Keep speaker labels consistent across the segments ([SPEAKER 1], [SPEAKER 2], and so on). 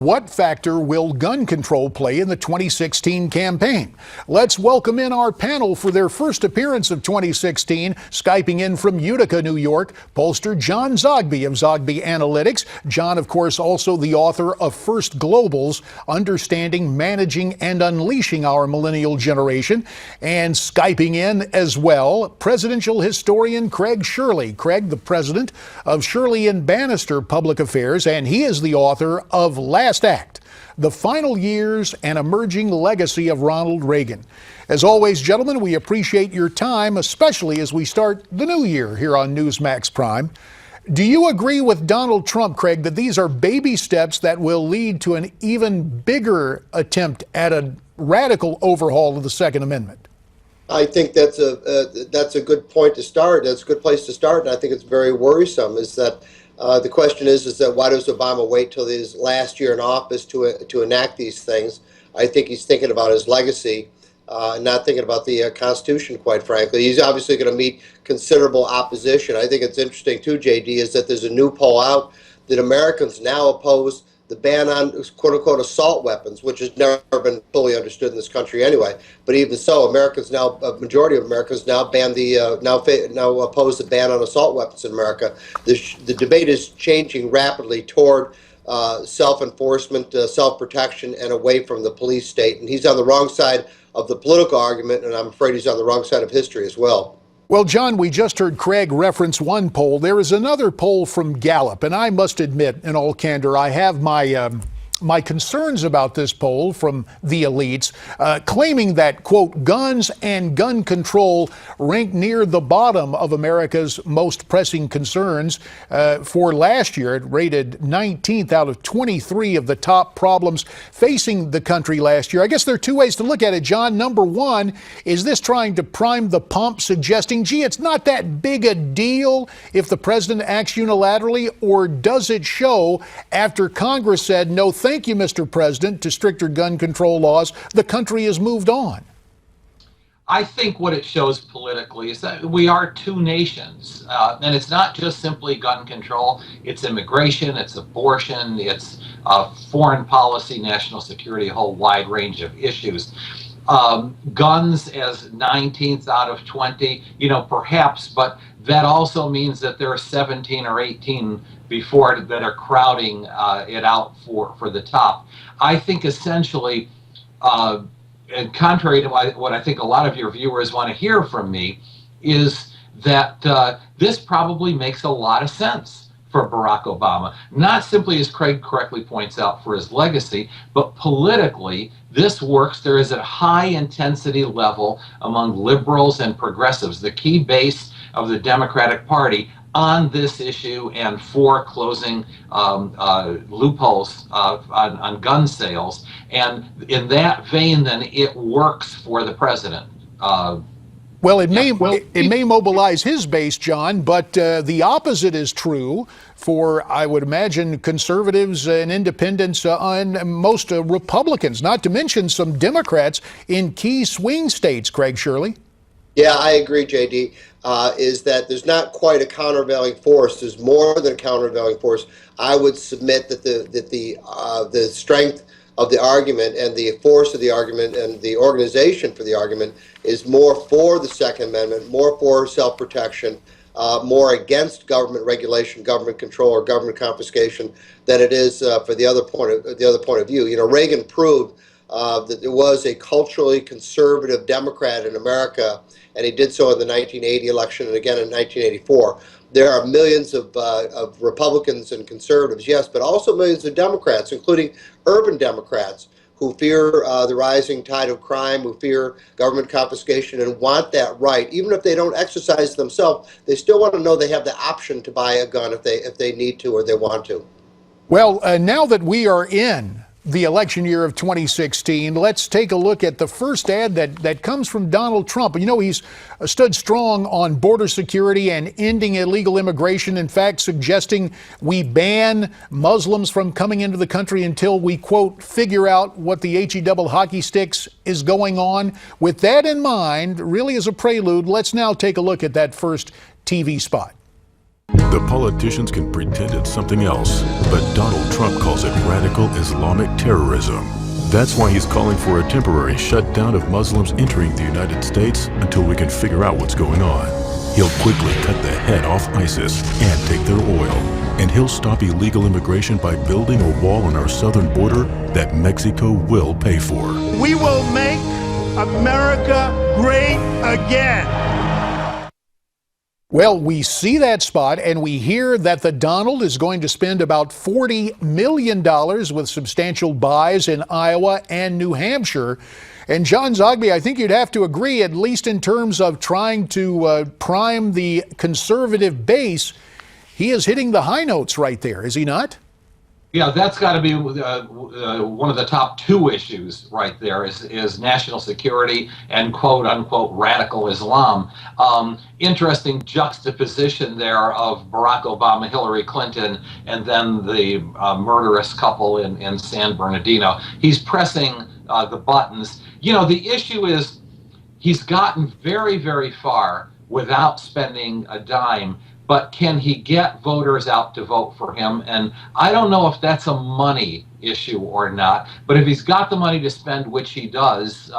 [SPEAKER 1] What factor will gun control play in the 2016 campaign? Let's welcome in our panel for their first appearance of 2016, Skyping in from Utica, New York, pollster John Zogby of Zogby Analytics. John, of course, also the author of First Global's Understanding, Managing, and Unleashing Our Millennial Generation. And Skyping in as well, presidential historian Craig Shirley. Craig, the president of Shirley and Bannister Public Affairs, and he is the author of Last Act, the final years and emerging legacy of Ronald Reagan. As always, gentlemen, we appreciate your time, especially as we start the new year here on Newsmax Prime. Do you agree with Donald Trump, Craig, that these are baby steps that will lead to an even bigger attempt at a radical overhaul of the Second Amendment?
[SPEAKER 2] I think that's a good point to start. That's a good place to start, and I think it's very worrisome. Is that the question is that why does Obama wait till his last year in office to enact these things? I think he's thinking about his legacy, and not thinking about the Constitution, quite frankly. He's obviously going to meet considerable opposition. I think it's interesting, too, JD, is that there's a new poll out that Americans now oppose the ban on quote-unquote assault weapons, which has never been fully understood in this country anyway. But even so, Americans now, a majority of Americans now ban now oppose the ban on assault weapons in America. The debate is changing rapidly toward self-enforcement, self-protection, and away from the police state. And he's on the wrong side of the political argument, and I'm afraid he's on the wrong side of history as well.
[SPEAKER 1] Well, John, we just heard Craig reference one poll. There is another poll from Gallup, and I must admit, in all candor, I have my concerns about this poll from the elites, claiming that, quote, guns and gun control rank near the bottom of America's most pressing concerns. For last year, it rated 19th out of 23 of the top problems facing the country last year. I guess there are two ways to look at it, John. Number one, is this trying to prime the pump, suggesting, gee, it's not that big a deal if the president acts unilaterally, or does it show, after Congress said no thank you, Mr. President, to stricter gun control laws, the country has moved on?
[SPEAKER 3] I think what it shows politically is that we are two nations, and it's not just simply gun control. It's immigration, it's abortion, it's foreign policy, national security, a whole wide range of issues. Guns as 19th out of 20, perhaps, but that also means that there are 17 or 18 before it that are crowding it out for the top. I think essentially, and contrary to what I think a lot of your viewers want to hear from me, is that this probably makes a lot of sense for Barack Obama. Not simply, as Craig correctly points out, for his legacy, but politically, this works. There is a high intensity level among liberals and progressives, the key base of the Democratic Party, on this issue and for closing loopholes on gun sales. And in that vein, then, it works for the president.
[SPEAKER 1] Well, it may mobilize his base, John, but the opposite is true for, I would imagine, conservatives and independents and most Republicans, not to mention some Democrats in key swing states, Craig Shirley.
[SPEAKER 2] Yeah, I agree, JD, is that there's not quite a countervailing force. There's more than a countervailing force. I would submit that the strength of the argument and the force of the argument and the organization for the argument is more for the Second Amendment, more for self-protection, more against government regulation, government control, or government confiscation than it is for the other point of view. Reagan proved that there was a culturally conservative Democrat in America, and he did so in the 1980 election and again in 1984. There are millions of Republicans and conservatives, yes, but also millions of Democrats, including urban Democrats, who fear the rising tide of crime, who fear government confiscation, and want that right. Even if they don't exercise themselves, they still want to know they have the option to buy a gun if they need to or they want to.
[SPEAKER 1] Well, now that we are in the election year of 2016, let's take a look at the first ad that comes from Donald Trump. He's stood strong on border security and ending illegal immigration, in fact, suggesting we ban Muslims from coming into the country until we, quote, figure out what the HE double hockey sticks is going on. With that in mind, really as a prelude, let's now take a look at that first TV spot.
[SPEAKER 4] The politicians can pretend it's something else, but Donald Trump calls it radical Islamic terrorism. That's why he's calling for a temporary shutdown of Muslims entering the United States until we can figure out what's going on. He'll quickly cut the head off ISIS and take their oil. And he'll stop illegal immigration by building a wall on our southern border that Mexico will pay for.
[SPEAKER 5] We will make America great again.
[SPEAKER 1] Well, we see that spot and we hear that the Donald is going to spend about $40 million with substantial buys in Iowa and New Hampshire. And John Zogby, I think you'd have to agree, at least in terms of trying to prime the conservative base, he is hitting the high notes right there, is he not?
[SPEAKER 3] Yeah, that's got to be one of the top two issues right there is national security and quote unquote radical Islam. Interesting juxtaposition there of Barack Obama, Hillary Clinton, and then the murderous couple in San Bernardino. He's pressing the buttons. You know, the issue is he's gotten very, very far without spending a dime. But can he get voters out to vote for him? And I don't know if that's a money issue or not. But if he's got the money to spend, which he does,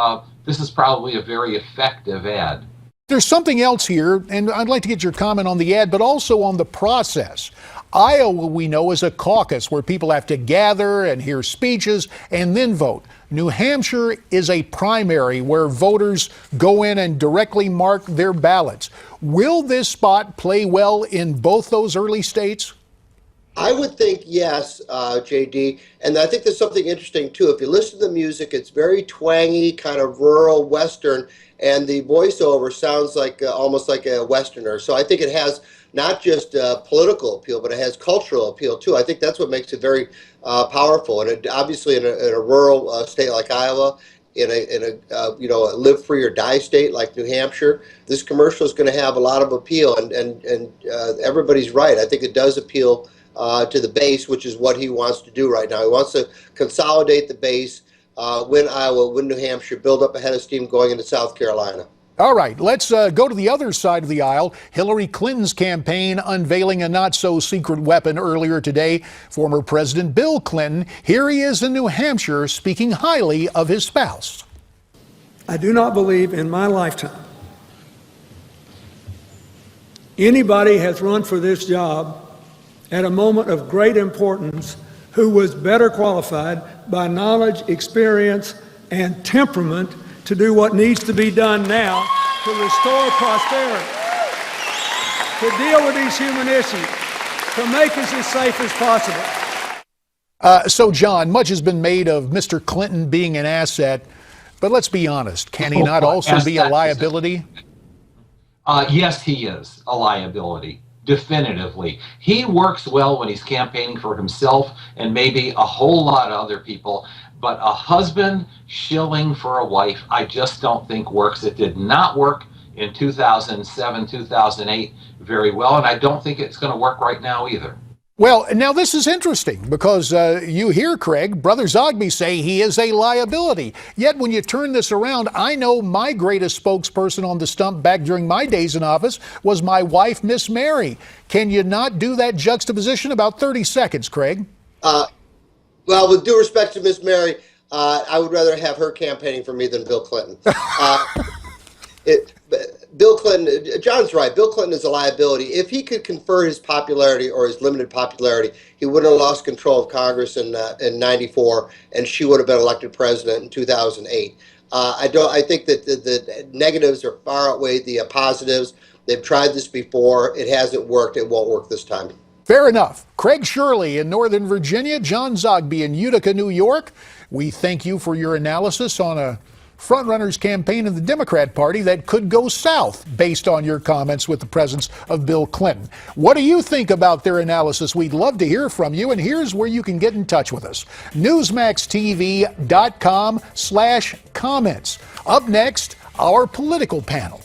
[SPEAKER 3] this is probably a very effective ad.
[SPEAKER 1] There's something else here, and I'd like to get your comment on the ad, but also on the process. Iowa, we know, is a caucus where people have to gather and hear speeches and then vote. New Hampshire is a primary where voters go in and directly mark their ballots. Will this spot play well in both those early states?
[SPEAKER 2] I would think yes, JD. And I think there's something interesting, too. If you listen to the music, it's very twangy, kind of rural Western, and the voiceover sounds like almost like a Westerner. So I think it has not just political appeal, but it has cultural appeal, too. I think that's what makes it very powerful. And it, obviously in a rural state like Iowa, in a you know, a live free or die state like New Hampshire, this commercial is going to have a lot of appeal. And everybody's right. I think it does appeal to the base, which is what he wants to do right now. He wants to consolidate the base, win Iowa, win New Hampshire, build up a head of steam going into South Carolina.
[SPEAKER 1] All right, let's go to the other side of the aisle. Hillary Clinton's campaign unveiling a not-so-secret weapon earlier today. Former President Bill Clinton, here he is in New Hampshire speaking highly of his spouse.
[SPEAKER 6] I do not believe in my lifetime anybody has run for this job at a moment of great importance who was better qualified by knowledge, experience, and temperament to do what needs to be done now to restore prosperity, to deal with these human issues, to make us as safe as possible.
[SPEAKER 1] So, John, much has been made of Mr. Clinton being an asset, but let's be honest, can he not also be a liability?
[SPEAKER 3] Yes, he is a liability. Definitively. He works well when he's campaigning for himself and maybe a whole lot of other people, but a husband shilling for a wife, I just don't think works. It did not work in 2007, 2008 very well, and I don't think it's going to work right now either.
[SPEAKER 1] Well, now this is interesting because you hear Craig, Brother Zogby say he is a liability. Yet when you turn this around, I know my greatest spokesperson on the stump back during my days in office was my wife, Miss Mary. Can you not do that juxtaposition? About 30 seconds, Craig.
[SPEAKER 2] Well, with due respect to Miss Mary, I would rather have her campaigning for me than Bill Clinton. Bill Clinton, John's right. Bill Clinton is a liability. If he could confer his popularity or his limited popularity, he wouldn't have lost control of Congress in '94, and she would have been elected president in 2008. I think that the negatives are far outweigh the positives. They've tried this before. It hasn't worked. It won't work this time.
[SPEAKER 1] Fair enough. Craig Shirley in Northern Virginia, John Zogby in Utica, New York. We thank you for your analysis on a frontrunner's campaign in the Democrat Party that could go south based on your comments with the presence of Bill Clinton. What do you think about their analysis? We'd love to hear from you, and here's where you can get in touch with us. Newsmaxtv.com/comments. Up next, our political panel.